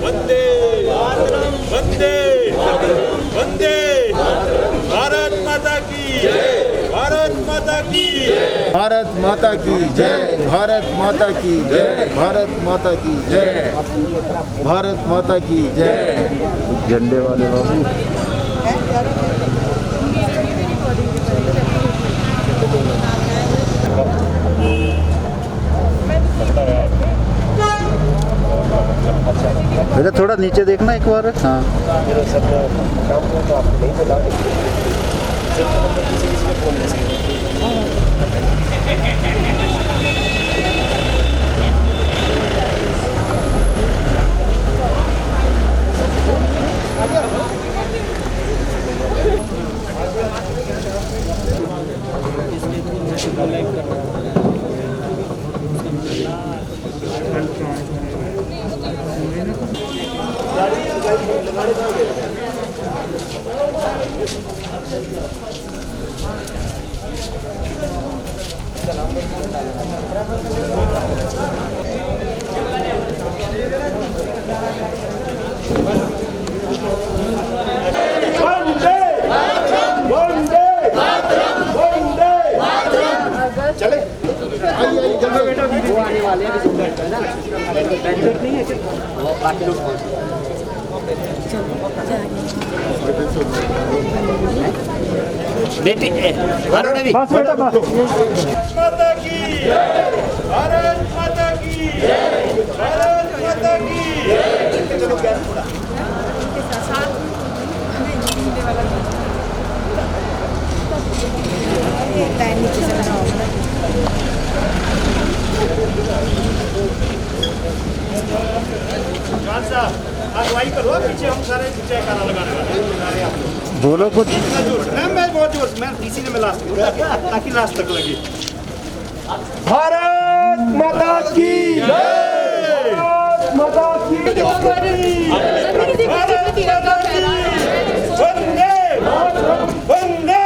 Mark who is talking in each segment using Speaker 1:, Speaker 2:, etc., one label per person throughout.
Speaker 1: वंदे वंदे वंदे भारत माता की भारत माता की
Speaker 2: भारत माता की जय, भारत माता की जय, भारत माता की जय, भारत माता की जय। झंडे वाले बाबू बेटा थोड़ा नीचे देखना एक बार। हाँ
Speaker 1: बेटी माता की भारत माता की भारत माता की अगुवाई करो, पीछे हम सारे जयकारा लगाने वाले।
Speaker 2: बोलो कुछ।
Speaker 1: मैं बहुत जोर से, मैं इसी ने मिला ताकि लास्ट तक लगे। भारत माता की जय, भारत माता की वंदे वंदे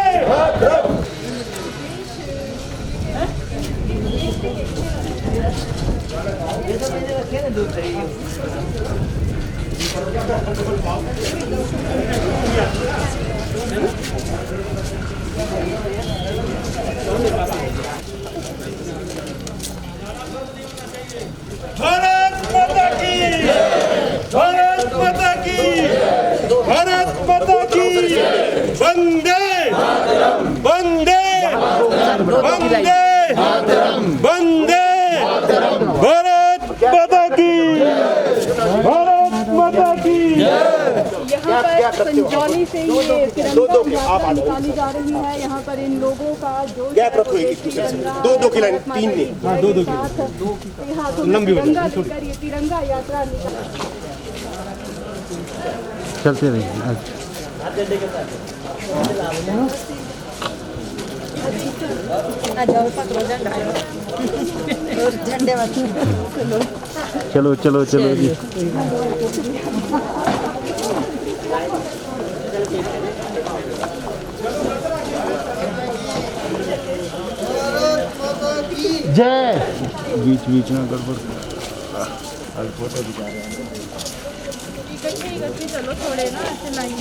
Speaker 1: भारत माता की भारत माता की भारत माता की वंदे वंदे वंदे वंदे भारत माता की भारत माता की।
Speaker 3: यहाँ पर संजौली से ये तिरंगा यात्रा निकाली जा रही है। यहाँ पर इन लोगों का जो
Speaker 1: दो की लाइन, तीन नहीं,
Speaker 3: दो तिरंगा लेकर ये तिरंगा यात्रा
Speaker 2: चलते रहिए। चलो चलो चलो जी। जय। बीच बीच में गड़बड़ फोटो दिखा रहे हैं।
Speaker 3: चलो थोड़े ना ऐसे लाइन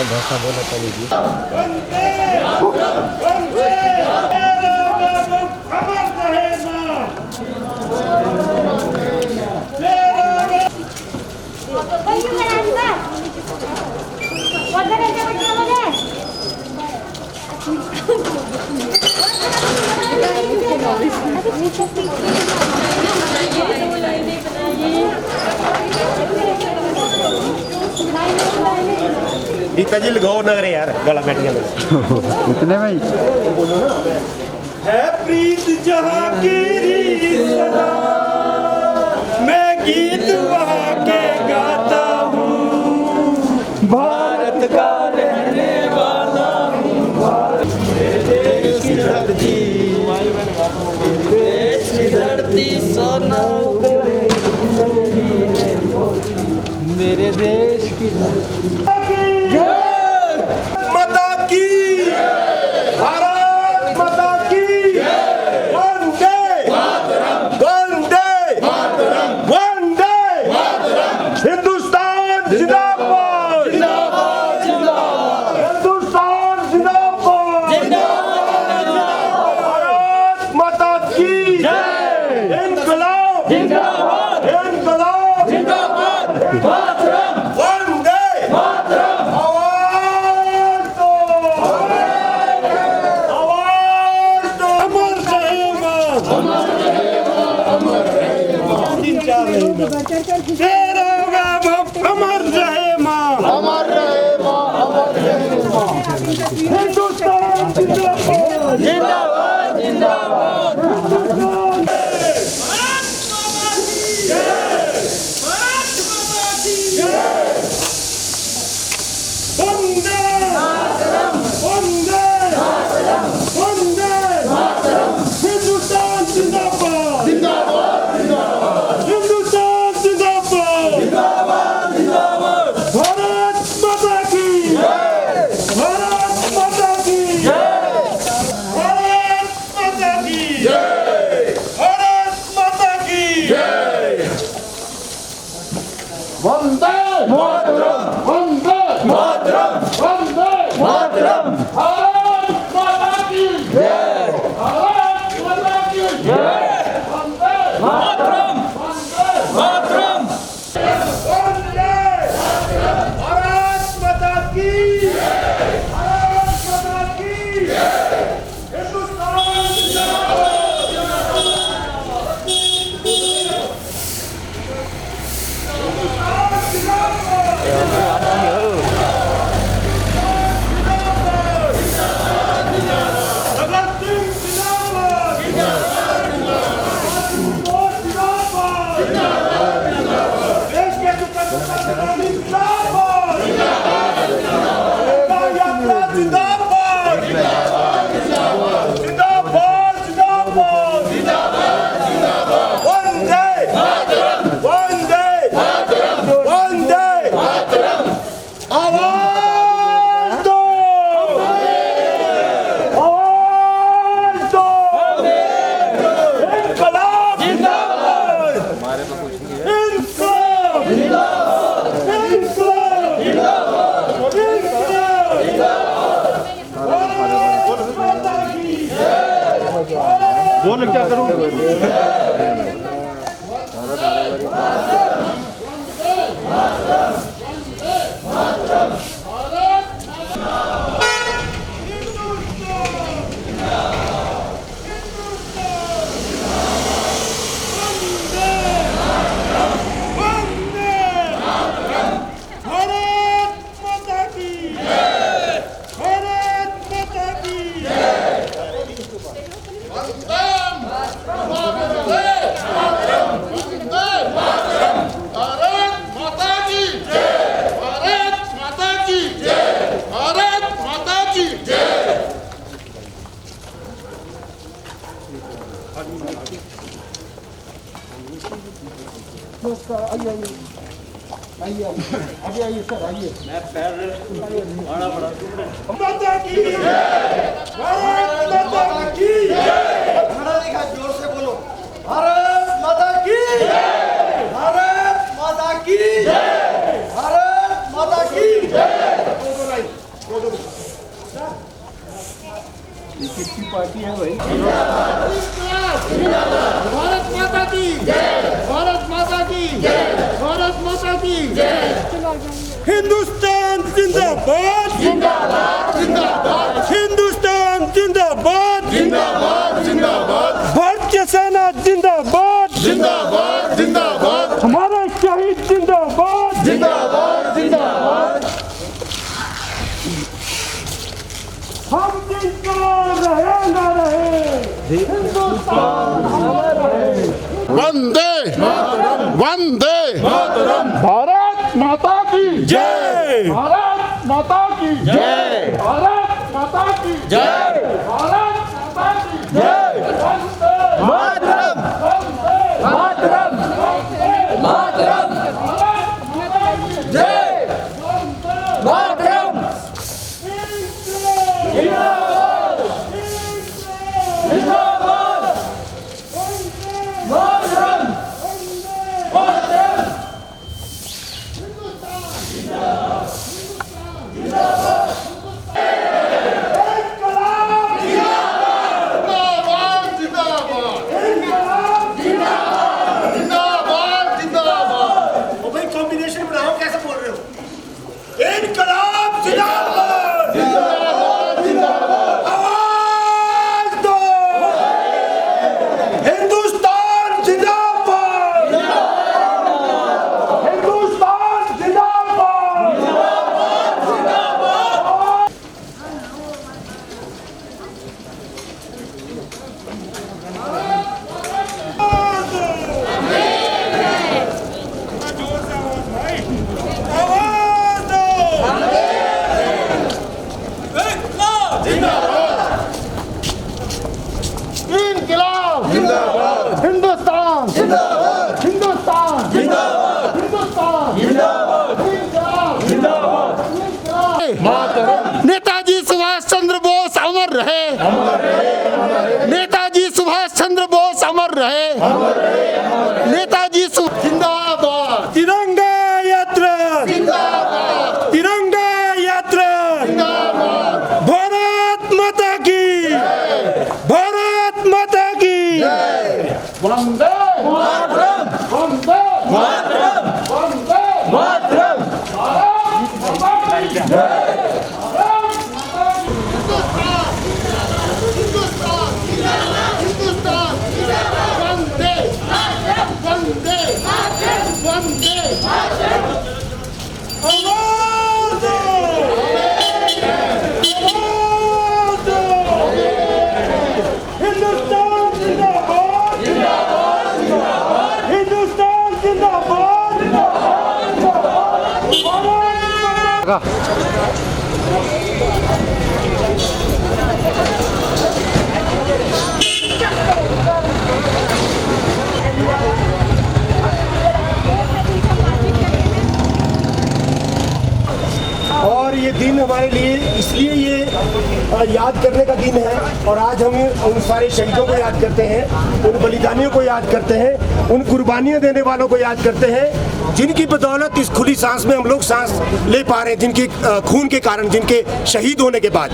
Speaker 2: भाषा बोला पड़ेगी।
Speaker 1: रीता जी लगाओ ना रे यार, गला बैठ गया
Speaker 2: इतने में
Speaker 1: है प्रीत जहाँ की सदा, मैं गीत वहाँ के गाता हूँ, भारत का रहने वाला हूँ,
Speaker 4: धरती सोना मेरे देश की
Speaker 1: माता की भारत माता की वंदे वंदे वंदे हिंदुस्तान जिंदाबाद हिंदुस्तान जिंदाबाद भारत माता की इंकलाब इंकलाब वंदे आवाज दो अमर रहेगा अमर रहे माँ
Speaker 2: अमर रहे माँ, अमर रहे माँ।
Speaker 1: हिंदुस्तान जिंदाबाद
Speaker 4: जिंदाबाद जिंदाबाद
Speaker 1: वंदे वंदे वंदे हिंदुस्तान जिंदाबाद हिंदुस्तान जिंदाबाद भारत माता की भारत माता की भारत माता की भारत माता की
Speaker 2: वंदे मातरम, वंदे मातरम, वंदे मातरम। भारत माता की जय, भारत माता की जय, वंदे मातरम, वंदे मातरम।
Speaker 1: वंदे भारत माता की भारत माता की हिंदुस्तान भगत सिंह जिंदाबाद जिंदाबाद देश के स्वतंत्रता सेनानी जिंदाबाद यात्रा जिंदाबाद जिंदाबाद जिंदाबाद वंदे वंदे वंदे आवाज दो आवाज दो इंकलाब जिंदाबाद इंकलाब बोल क्या करूं माता की भारत माता की जोर से बोलो भारत माता की भारत माता की भारत माता की किसकी पार्टी है भाई भारत माता की भारत माता की भारत माता की हिंदुस्तान जिंदाबाद जिंदाबाद जिंदाबाद हिंदुस्तान जिंदाबाद जिंदाबाद जिंदाबाद भारतीय सेना जिंदाबाद जिंदाबाद जिंदाबाद हमारा शहीद जिंदाबाद जिंदाबाद जिंदाबाद हम जिनको रहे न रहे हिंदुस्तान हमारा रहे
Speaker 2: वंदे वंदे
Speaker 1: भारत माता की
Speaker 2: जय,
Speaker 1: भारत माता की
Speaker 2: जय,
Speaker 1: भारत माता की
Speaker 2: जय,
Speaker 1: भारत माता की
Speaker 2: जय।
Speaker 1: वंदे
Speaker 2: मातरम,
Speaker 1: वंदे
Speaker 5: हिंदुस्तान जिंदाबाद, हिंदुस्तान जिंदाबाद।
Speaker 1: इनकलाब जिंदाबाद, हिंदुस्तान जिंदाबाद, हिंदुस्तान जिंदाबाद, हिंदुस्तान जिंदाबाद, इनकलाब जिंदाबाद। नेताजी सुभाष चंद्र बोस अमर रहे, नेताजी सुभाष चंद्र बोस अमर रहे, नेताजी जिंदाबाद,
Speaker 5: तिरंगा यात्रा,
Speaker 1: जिंदाबाद,
Speaker 5: तिरंगा यात्रा,
Speaker 1: जिंदाबाद,
Speaker 5: भारत माता की, भारत माता की।
Speaker 1: वंदे मातरम, वंदे मातरम, वंदे मातरम। भारत माता की जय। हिंदुस्तान, हिंदुस्तान, वंदे, वंदे, वंदे।
Speaker 5: आवाज दो, आवाज दो। हिंदुस्तान जिंदाबाद, हिंदुस्तान जिंदाबाद, भारत माता और ये दिन हमारे लिए इसलिए ये याद करने का दिन है। और आज हम उन सारे शहीदों को याद करते हैं, उन बलिदानियों को याद करते हैं, उन कुर्बानियां देने वालों को याद करते हैं, जिनकी बदौलत इस खुली सांस में हम लोग सांस ले पा रहे हैं, जिनके खून के कारण, जिनके शहीद होने के बाद।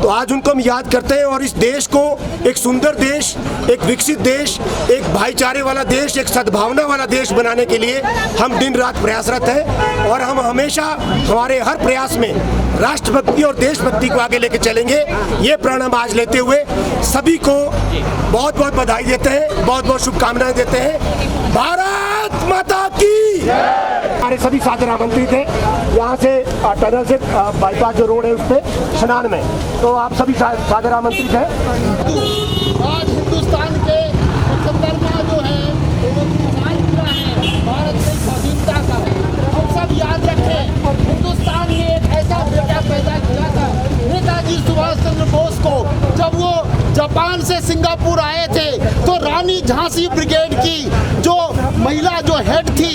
Speaker 5: तो आज उनको हम याद करते हैं और इस देश को एक सुंदर देश, एक विकसित देश, एक भाईचारे वाला देश, एक सद्भावना वाला देश बनाने के लिए हम दिन रात प्रयासरत हैं। और हम हमेशा हमारे हर प्रयास में राष्ट्रभक्ति और देशभक्ति को आगे लेके चलेंगे। ये प्रण हम आज लेते हुए सभी को बहुत बहुत बधाई देते हैं, बहुत बहुत शुभकामनाएं देते हैं। भारत माता की। हमारे सभी सादर आमंत्रित हैं यहाँ से टनल से बाईपास जो रोड है उस पर स्नान में, तो आप सभी सादर आमंत्रित हैं।
Speaker 1: आज हिंदुस्तान के 75वां जो है वो साल पूरा है भारत की स्वाधीनता का। हम सब याद रखें, हिंदुस्तान ने एक ऐसा बेटा पैदा किया था, नेताजी सुभाष चंद्र बोस को। जब वो जापान से सिंगापुर आए थे तो रानी झांसी ब्रिगेड की जो महिला जो हेड थी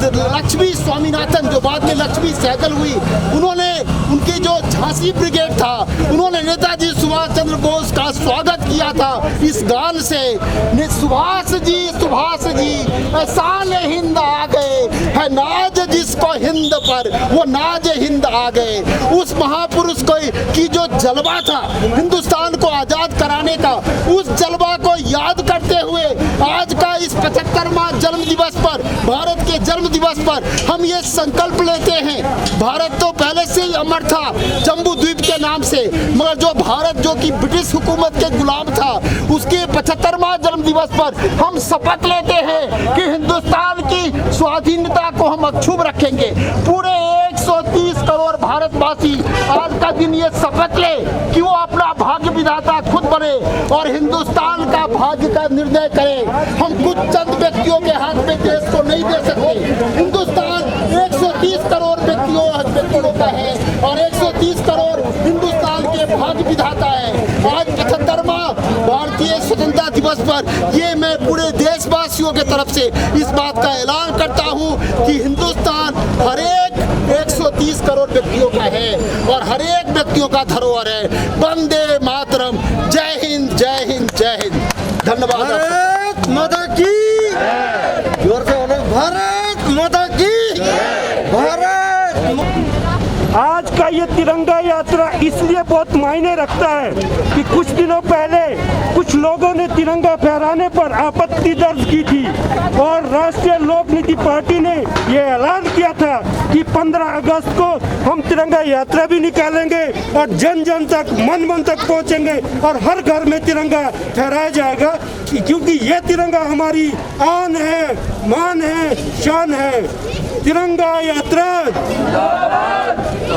Speaker 1: लक्ष्मी स्वामीनाथन, जो बाद में लक्ष्मी सहगल हुई, उन्होंने उनकी जो झांसी ब्रिगेड था उन्होंने नेताजी सुभाष चंद्र बोस का स्वागत किया था इस गान से, सुभाष जी एहसान हिंद आ गए है, नाज जिसको हिंद पर वो नाज हिंद आ गए। उस महापुरुष को की जो जलवा था हिंदुस्तान को आजाद कराने का, उस जलवा को याद करते हुए आज का इस 75वां जन्म दिवस पर, भारत के जन्म दिवस पर हम ये संकल्प लेते हैं। भारत तो पहले से ही अमर था जम्बू द्वीप के नाम से, मगर जो भारत जो कि ब्रिटिश हुकूमत के गुलाम था, उसके 75वां जन्म दिवस पर हम शपथ लेते हैं कि हिंदुस्तान की स्वाधीनता को हम अक्षुब्ध रखेंगे। पूरे 130 करोड़ भारतवासी आज का दिन ये शपथ ले कि वो अपना भाग्य विधाता खुद बने और हिंदुस्तान का भाग्य का निर्णय करें। हम कुछ चंद व्यक्तियों के हाथ में देश को नहीं दे सकते। हिंदुस्तान 130 करोड़ व्यक्तियों का है और 130 करोड़ हिंदुस्तान के भाग्य विधाता है। आज 75वां भारतीय स्वतंत्रता दिवस पर ये मैं पूरे देशवासियों के तरफ से इस बात का ऐलान करता हूँ कि हिंदुस्तान हर एक 130 करोड़ व्यक्तियों का है और हर एक व्यक्तियों का धरोहर है। वंदे मातरम। जय हिंद, जय हिंद, जय हिंद। धन्यवाद।
Speaker 4: भारत माता की, जोर से बोलो, भारत माता की, भारत।
Speaker 5: आज का ये तिरंगा यात्रा इसलिए बहुत मायने रखता है कि कुछ दिनों पहले कुछ लोगों ने तिरंगा फहराने पर आपत्ति दर्ज की थी और राष्ट्रीय लोक नीति पार्टी ने ये ऐलान किया था कि 15 अगस्त को हम तिरंगा यात्रा भी निकालेंगे और जन जन तक, मन मन तक पहुंचेंगे और हर घर में तिरंगा फहराया जाएगा। क्योंकि ये तिरंगा हमारी आन है, मान है, शान है। तिरंगा यात्रा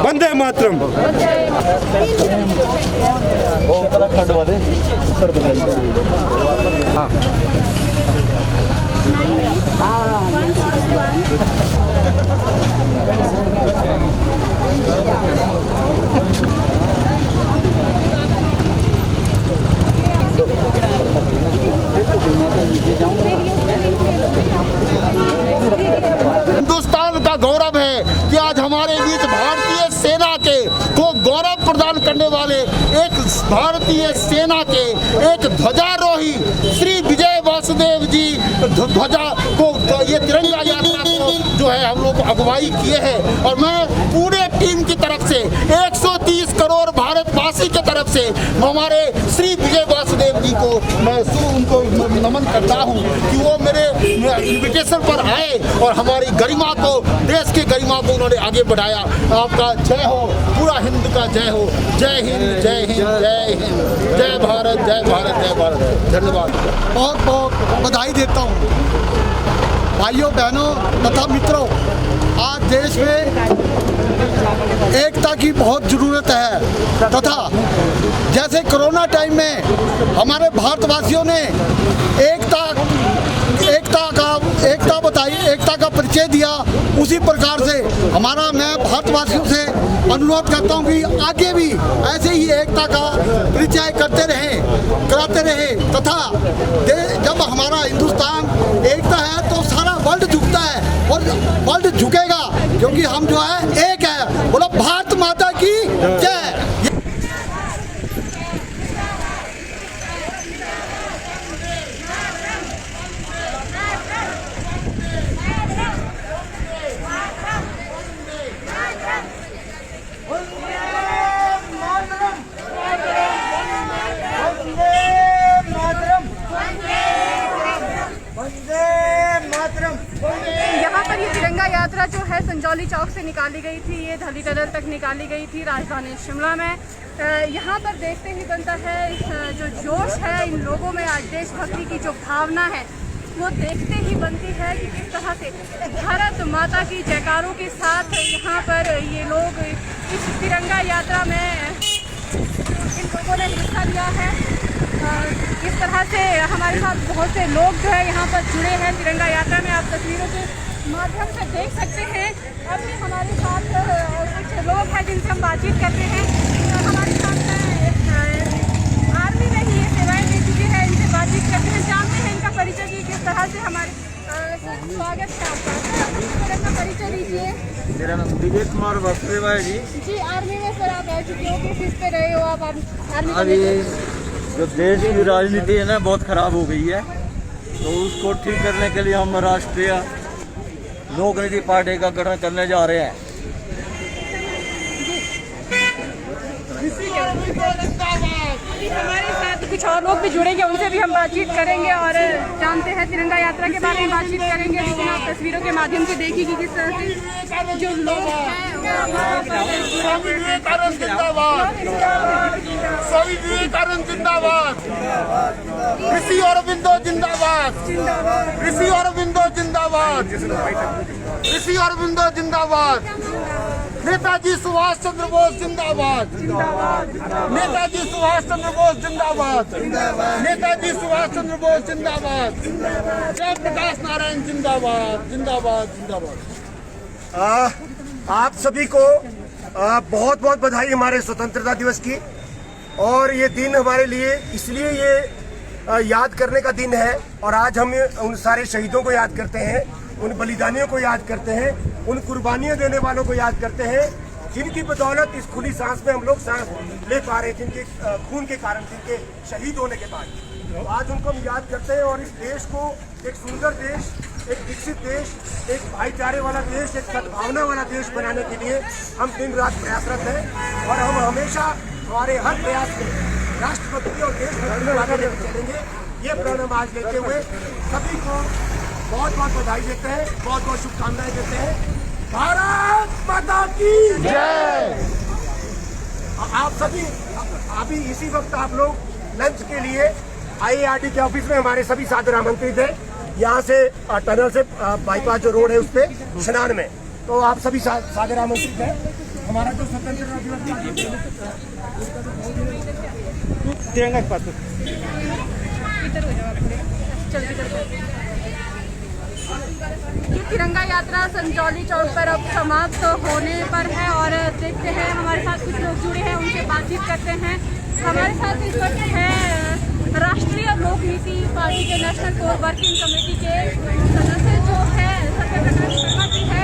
Speaker 5: वंदे मातरम।
Speaker 2: उत्तराखंड वाले उत्तर प्रदेश। हाँ हिंदुस्तान का गौरव है कि आज हमारे बीच भारतीय सेना के को गौरव प्रदान करने वाले एक भारतीय सेना के एक ध्वजारोही श्री विजय वासुदेव जी ध्वजा को ये तिरंगा यात्रा को जो है हम लोग अगुवाई किए हैं। और मैं पूरे टीम की तरफ से 130 करोड़ भारतवासी की तरफ से हमारे श्री विजय वासुदेव जी को मैं उनको नमन करता हूं कि वो मेरे इन्विटेशन पर आए और हमारी गरिमा को, देश की गरिमा को उन्होंने आगे बढ़ाया। आपका जय हो, पूरा हिंद का जय हो। जय हिंद, जय हिंद, जय हिंद, जय भारत, जय भारत, जय भारत। धन्यवाद।
Speaker 4: बहुत बहुत बधाई देता हूँ भाइयों बहनों तथा मित्रों। आज देश में एकता की बहुत ज़रूरत है तथा जैसे कोरोना टाइम में हमारे भारतवासियों ने एकता बताई, एकता का परिचय दिया, उसी प्रकार से मैं भारतवासियों से अनुरोध करता हूं कि आगे भी ऐसे ही एकता का परिचय कराते रहे तथा जब हमारा हिंदुस्तान एकता है तो सारा वर्ल्ड झुकता है और वर्ल्ड झुकेगा क्योंकि हम जो है एक है। बोलो भारत माता की जय।
Speaker 3: यहाँ पर ये तिरंगा यात्रा जो है संजौली चौक से निकाली गई थी, ये धली टनल तक निकाली गई थी राजधानी शिमला में। यहाँ पर देखते ही बनता है जो जोश है इन लोगों में, आज देशभक्ति की जो भावना है वो देखते ही बनती है कि किस तरह से भारत माता की जयकारों के साथ यहाँ पर ये लोग इस तिरंगा यात्रा में इन लोगों ने हिस्सा लिया है। इस तरह से हमारे साथ बहुत से लोग जो है यहाँ पर जुड़े हैं तिरंगा यात्रा में। आप तस्वीरों के माध्यम से देख सकते हैं। अभी हमारे साथ कुछ लोग हैं जिनसे हम बातचीत करते हैं। हमारे साथ आर्मी में ही ये सेवाएं दे चुके हैं, इनसे बातचीत करते हैं, जानते हैं इनका परिचय की किस तरह से हमारे स्वागत है आपका। अपना परिचय दीजिए।
Speaker 2: मेरा नाम विजय कुमार वासुदेव है जी।
Speaker 3: जी, आर्मी में सर आप रह चुके हो, किस चीज़ पे रहे हो आप आर्मी?
Speaker 6: अभी जो देश की राजनीति है ना बहुत खराब हो गई है, तो उसको ठीक करने के लिए हम राष्ट्रीय लोक नीति पार्टी का गठन करने जा रहे हैं।
Speaker 3: हमारे साथ कुछ और लोग भी जुड़ेंगे, उनसे भी हम बातचीत करेंगे और जानते हैं तिरंगा यात्रा के बारे में बातचीत करेंगे। लेकिन आप तस्वीरों के माध्यम से देखिए कि किस तरह से जो लोग हैं
Speaker 1: स्वामी विवेकानंद जिंदाबाद, स्वामी विवेकानंद जिंदाबाद, ऋषि अरविंदो जिंदाबाद, ऋषि अरविंदो जिंदाबाद, ऋषि अरविंदो जिंदाबाद, नेताजी सुभाष चंद्र बोस जिंदाबाद, नेताजी सुभाष चंद्र बोस जिंदाबाद, नेताजी सुभाष चंद्र बोस जिंदाबाद, जयप्रकाश नारायण जिंदाबाद, जिंदाबाद, जिंदाबाद।
Speaker 5: आप सभी को बहुत बहुत बधाई हमारे स्वतंत्रता दिवस की। और ये दिन हमारे लिए इसलिए ये याद करने का दिन है और आज हम उन सारे शहीदों को याद करते हैं, उन बलिदानियों को याद करते हैं, उन कुर्बानियां देने वालों को याद करते हैं जिनकी बदौलत इस खुली सांस में हम लोग सांस ले पा रहे हैं, जिनके खून के कारण, जिनके शहीद होने के बाद। तो आज उनको हम याद करते हैं और इस देश को एक सुंदर देश, एक विकसित देश, एक भाईचारे वाला देश, एक सद्भावना वाला देश बनाने के लिए हम दिन रात प्रयासरत हैं और हम हमेशा हमारे हर प्रयास में राष्ट्रभक्ति और देशभक्ति को आगे लेकर चलेंगे। ये प्रण हम आज लेते हुए सभी को बहुत बहुत बधाई देते हैं, बहुत बहुत शुभकामनाएं देते हैं। भारत माता की जय। आप सभी अभी इसी वक्त आप लोग लंच के लिए IARD के ऑफिस में हमारे सभी साथी आमंत्रित है। यहाँ से टनल से बाईपास जो रोड है उस पे स्नान में, तो आप सभी सादर आमंत्रित है। हमारा जो स्वतंत्रता दिवस तिरंगा के पास
Speaker 3: ये तिरंगा यात्रा संजौली चौक पर अब समाप्त होने पर है और देखते हैं हमारे साथ कुछ लोग जुड़े हैं, उनसे बातचीत करते हैं। हमारे साथ इस वक्त है राष्ट्रीय लोक नीति पार्टी के नेशनल कोर वर्किंग कमेटी के सदस्य जो है सत्यप्रकाश शर्मा जी है,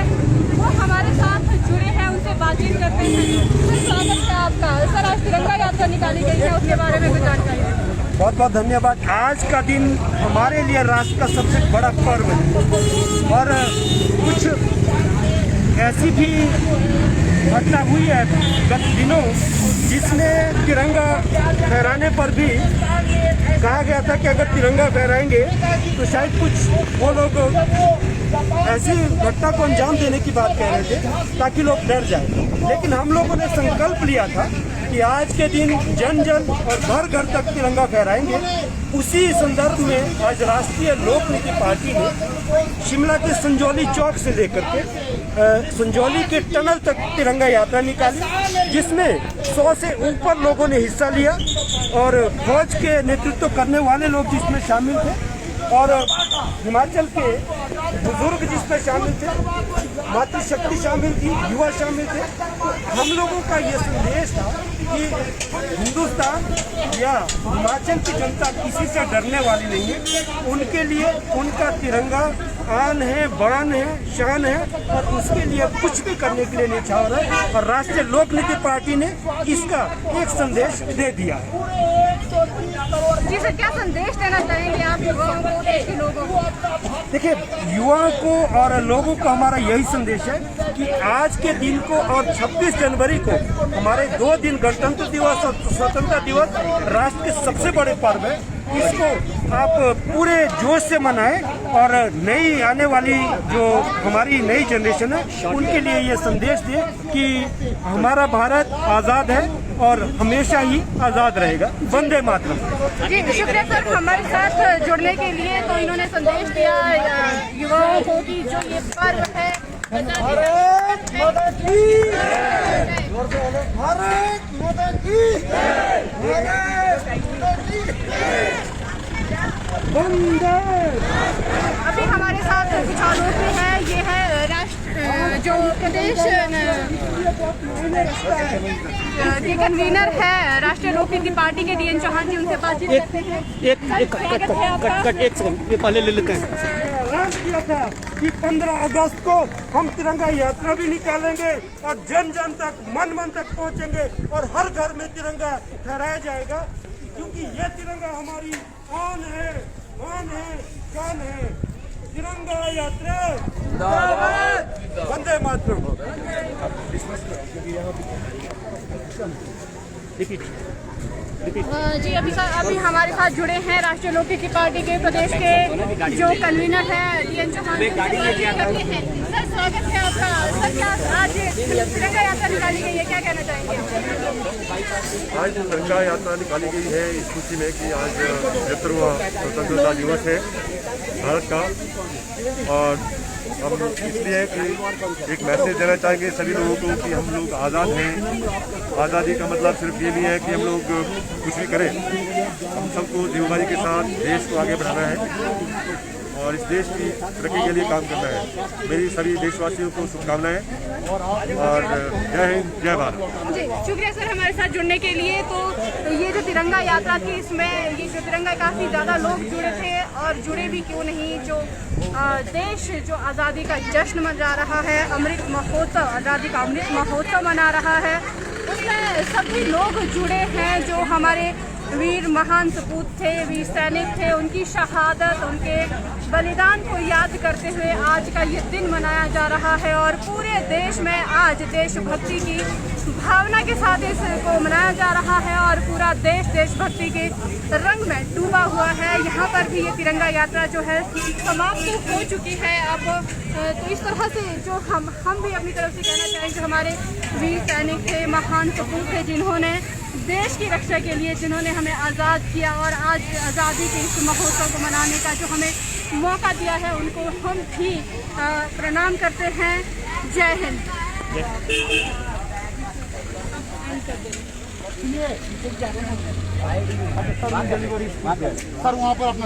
Speaker 3: वो हमारे साथ जुड़े हैं, उनसे बातचीत करते हैं। सर स्वागत है आपका। सर आज तिरंगा यात्रा निकाली गई है, उसके बारे में कुछ जानकारी है?
Speaker 5: बहुत बहुत धन्यवाद। आज का दिन हमारे लिए राष्ट्र का सबसे बड़ा पर्व है और कुछ ऐसी भी घटना हुई है गत दिनों जिसमें तिरंगा फहराने पर भी कहा गया था कि अगर तिरंगा फहराएंगे तो शायद कुछ वो लोग ऐसी घटना को अंजाम देने की बात कह रहे थे ताकि लोग डर जाए। लेकिन हम लोगों ने संकल्प लिया था कि आज के दिन जन जन और घर घर तक तिरंगा फहराएंगे। उसी संदर्भ में आज राष्ट्रीय लोक नीति पार्टी ने शिमला के संजौली चौक से लेकर के संजौली के टनल तक तिरंगा यात्रा निकाली, जिसमें 100 से ऊपर लोगों ने हिस्सा लिया और फौज के नेतृत्व करने वाले लोग जिसमें शामिल थे और हिमाचल के बुजुर्ग जिसमें शामिल थे, मातृशक्ति शामिल थी, युवा शामिल थे। तो हम लोगों का ये संदेश था कि हिंदुस्तान या हिमाचल की जनता किसी से डरने वाली नहीं है। उनके लिए उनका तिरंगा आन है, बान है, शान है और उसके लिए कुछ भी करने के लिए नहीं चाह रहा है और राष्ट्रीय लोक नीति पार्टी ने इसका एक संदेश दे दिया है।
Speaker 3: जी सर, क्या संदेश देना चाहेंगे आप युवाओं को, देश के लोगों को?
Speaker 5: देखिए, युवाओं को और लोगों को हमारा यही संदेश है कि आज के दिन को और 26 जनवरी को हमारे 2 दिन गणतंत्र दिवस और स्वतंत्रता दिवस राष्ट्र के सबसे बड़े पर्व है। इसको आप पूरे जोश से मनाएं और नई आने वाली जो हमारी नई जनरेशन है उनके लिए ये संदेश दें कि हमारा भारत आज़ाद है और हमेशा ही आज़ाद रहेगा। वंदे मातरम।
Speaker 3: जी शुक्रिया सर हमारे साथ जुड़ने के लिए। तो इन्होंने संदेश दिया युवाओं को कि जो ये पर्व है
Speaker 5: भारत माता की जय, भारत माता की जय, भारत माता की जय, वंदे।
Speaker 3: अभी हमारे साथ कुछ और लोग भी हैं। ये है राष्ट्र जो प्रदेश के कन्वीनर है राष्ट्रीय लोक नीति पार्टी के DN चौहान जी, उनसे बातचीत करते हैं।
Speaker 7: एक सेकंड ये पहले ले लेते हैं।
Speaker 5: ऐलान किया था कि 15 अगस्त को हम तिरंगा यात्रा भी निकालेंगे और जन जन तक मन मन तक पहुंचेंगे और हर घर में तिरंगा फहराया जाएगा, क्योंकि ये तिरंगा हमारी आन है, मान है, शान है। तिरंगा यात्रा जिंदाबाद, वंदे मातरम।
Speaker 3: जी अभी हमारे साथ जुड़े हैं राष्ट्रीय लोक नीति पार्टी के प्रदेश के जो कन्वीनर है DN चौहान। सर स्वागत है आपका। सर क्या आज तिरंगा यात्रा निकाली गई है, क्या कहना चाहेंगे?
Speaker 8: आज तिरंगा यात्रा निकाली गई है इस खुशी में कि आज 75वां स्वतंत्रता दिवस है भारत का और हम इसलिए कि एक मैसेज देना चाहेंगे सभी लोगों को कि हम लोग आज़ाद हैं। आज़ादी का मतलब सिर्फ ये नहीं है कि हम लोग कुछ भी करें, हम सबको जिम्मेदारी के साथ देश को आगे बढ़ाना है और इस देश की तरक्की के लिए काम करना है। मेरी सभी देशवासियों को शुभकामनाएं और जय हिंद, जय भारत।
Speaker 3: जी शुक्रिया सर हमारे साथ जुड़ने के लिए। तो ये जो तिरंगा यात्रा थी इसमें ये जो तिरंगा काफ़ी ज़्यादा लोग जुड़े थे और जुड़े भी क्यों नहीं, जो देश जो आज़ादी का जश्न मना रहा है, अमृत महोत्सव, आज़ादी का अमृत महोत्सव मना रहा है, उसमें सभी लोग जुड़े हैं जो हमारे वीर महान सपूत थे, वीर सैनिक थे। उनकी शहादत, उनके बलिदान को याद करते हुए आज का ये दिन मनाया जा रहा है और पूरे देश में आज देशभक्ति की भावना के साथ इसको मनाया जा रहा है और पूरा देश देशभक्ति के रंग में डूबा हुआ है। यहाँ पर भी ये तिरंगा यात्रा जो है समाप्त हो चुकी है अब। तो इस तरह से जो हम भी अपनी तरफ से कहना चाहेंगे, हमारे वीर सैनिक थे, महान सपूत थे, जिन्होंने देश की रक्षा के लिए जिन्होंने हमें आज़ाद किया और आज आज़ादी के इस महोत्सव को मनाने का जो हमें मौका दिया है, उनको हम भी प्रणाम करते हैं। जय हिंद।
Speaker 2: सर वहाँ पर अपना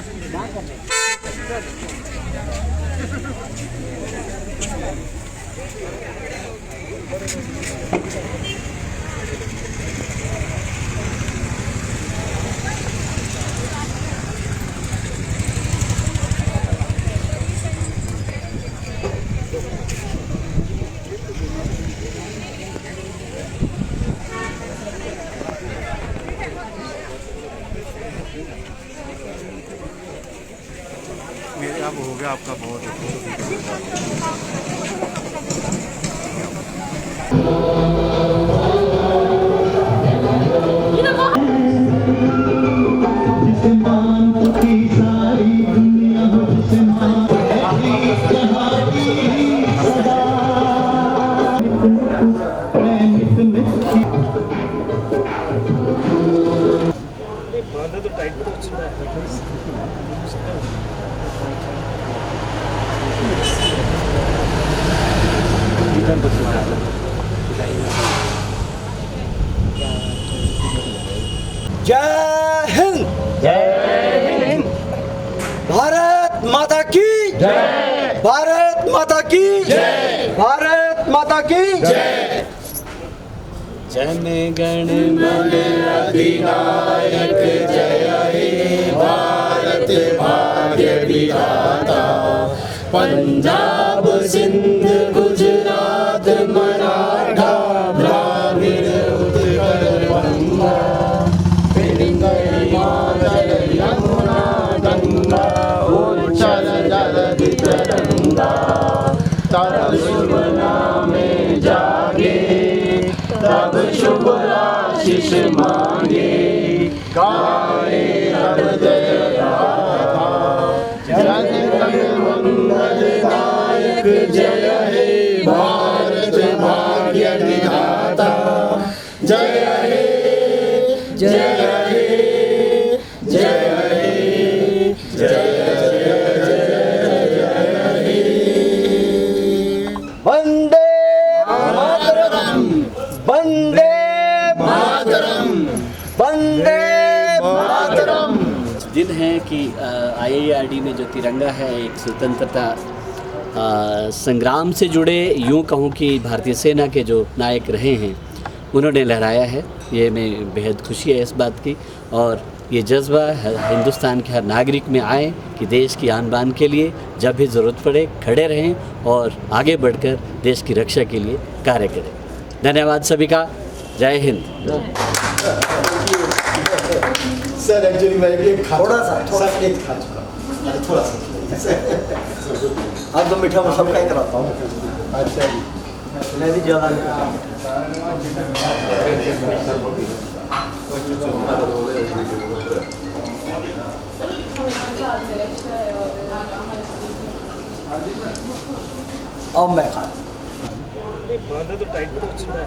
Speaker 8: मेरे अब हो गया आपका बहुत
Speaker 4: जय हिंद। जय हिंद। भारत माता की जय। भारत माता की जय। भारत माता की जय।
Speaker 9: जन गण मन अधिनायक जय हे भारत भाग्य विधाता। पंजाब सिंध गुजरात मराठा द्राविड़ उत्कल बंगा। हिमाचल यमुना गंगा उच्चल जलधि तरंगा। तब शुभ नामे जागे तब शुभ आशीष मांगे। गाए तब जय गाथा जन गण मंगल दायक जय हे भारत भाग्य विधाता। जय हे जय हे जय हे जय हे।
Speaker 4: वंदे मातरम। वंदे मातरम। वंदे मातरम।
Speaker 9: दिन है कि IIRD में जो तिरंगा है एक स्वतंत्रता संग्राम से जुड़े, यूँ कहूँ कि भारतीय सेना के जो नायक रहे हैं उन्होंने लहराया है। ये मैं बेहद खुशी है इस बात की, और ये जज्बा हिंदुस्तान के हर नागरिक में आए कि देश की आन बान के लिए जब भी ज़रूरत पड़े खड़े रहें और आगे बढ़कर देश की रक्षा के लिए कार्य करें। धन्यवाद सभी का। जय हिंद।
Speaker 2: सर एक्चुअली मैं एक थोड़ा सा एक खा चुका, थोड़ा सा
Speaker 4: अब तो मीठा मैं सबका ही कराता हूँ।
Speaker 2: अच्छा जी,
Speaker 4: मैं भी ज़्यादा नहीं अब मैं खा
Speaker 7: तो टाइट तो अच्छा है।